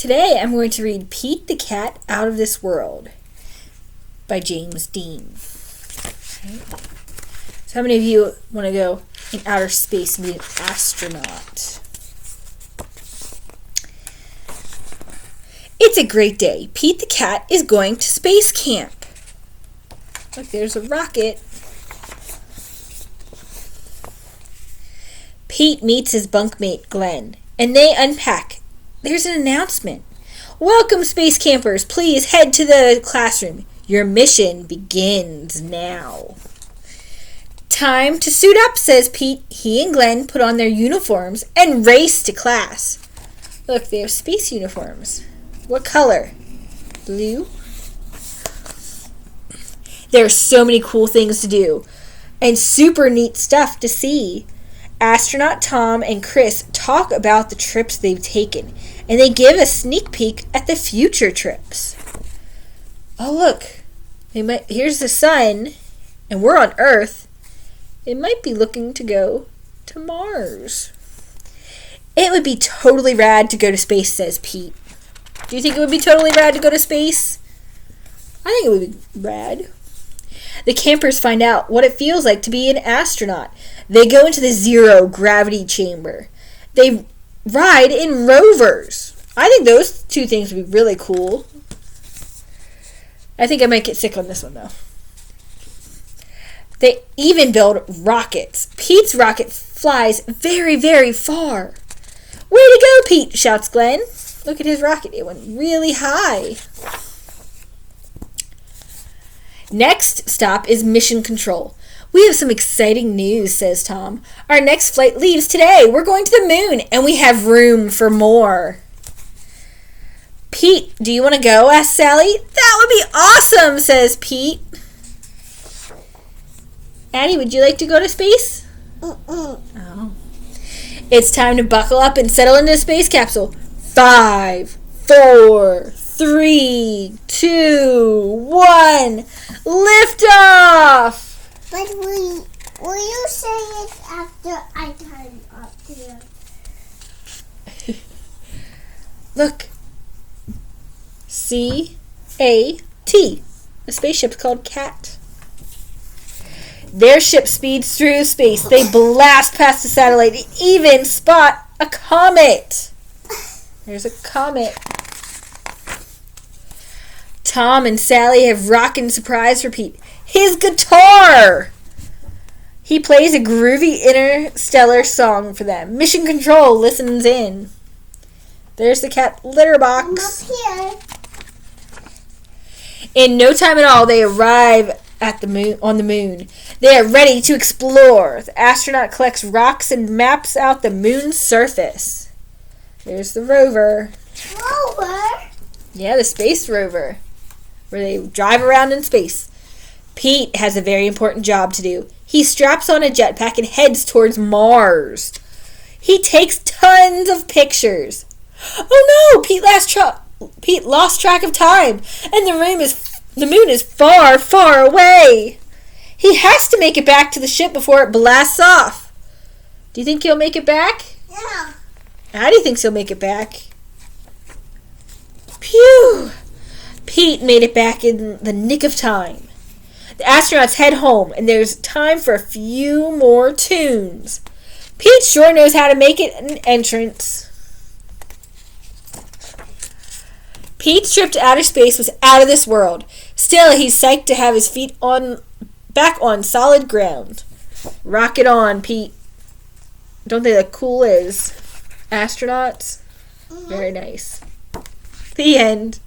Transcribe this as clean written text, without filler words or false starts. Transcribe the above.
Today I'm going to read Pete the Cat Out of This World by James Dean. Okay. So how many of you want to go in outer space and be an astronaut? It's a great day. Pete the Cat is going to space camp. Look, there's a rocket. Pete meets his bunkmate Glenn, and they unpack. There's an announcement. Welcome, space campers. Please head to the classroom. Your mission begins now. Time to suit up, says Pete. He and Glenn put on their uniforms and race to class. Look, they have space uniforms. What color? Blue? There are so many cool things to do and super neat stuff to see. Astronaut Tom and Chris talk about the trips they've taken, and they give a sneak peek at the future trips. Oh, look. Here's the sun, and we're on Earth. It might be looking to go to Mars. It would be totally rad to go to space, says Pete. Do you think it would be totally rad to go to space? I think it would be rad. The campers find out what it feels like to be an astronaut. They go into the zero gravity chamber. They ride in rovers. I think those two things would be really cool. I think I might get sick on this one, though. They even build rockets. Pete's rocket flies very, very far. Way to go, Pete, shouts Glenn. Look at his rocket. It went really high. Next stop is Mission Control. We have some exciting news, says Tom. Our next flight leaves today. We're going to the moon, and we have room for more. Pete, do you want to go? Asks Sally. That would be awesome, says Pete. Addie, would you like to go to space? Oh. It's time to buckle up and settle into the space capsule. 5, 4, 3, 2, 1. Lift off! But will you say it after I turn up here? Look. C-A-T. The spaceship's called Cat. Their ship speeds through space. They blast past the satellite and even spot a comet. There's a comet. Tom and Sally have rockin' surprise for Pete. His guitar! He plays a groovy interstellar song for them. Mission Control listens in. There's the cat litter box. I'm up here. In no time at all, they arrive at the moon. On the moon. They are ready to explore. The astronaut collects rocks and maps out the moon's surface. There's the rover. Rover? Yeah, the space rover, where they drive around in space. Pete has a very important job to do. He straps on a jetpack and heads towards Mars. He takes tons of pictures. Oh no! Pete lost track of time, and the moon is far, far away. He has to make it back to the ship before it blasts off. Do you think he'll make it back? Yeah. How do you think he'll make it back? Phew! Pete made it back in the nick of time. The astronauts head home, and there's time for a few more tunes. Pete sure knows how to make it an entrance. Pete's trip to outer space was out of this world. Still, he's psyched to have his feet back on solid ground. Rock it on, Pete. Don't they look cool as astronauts? Very nice. The end.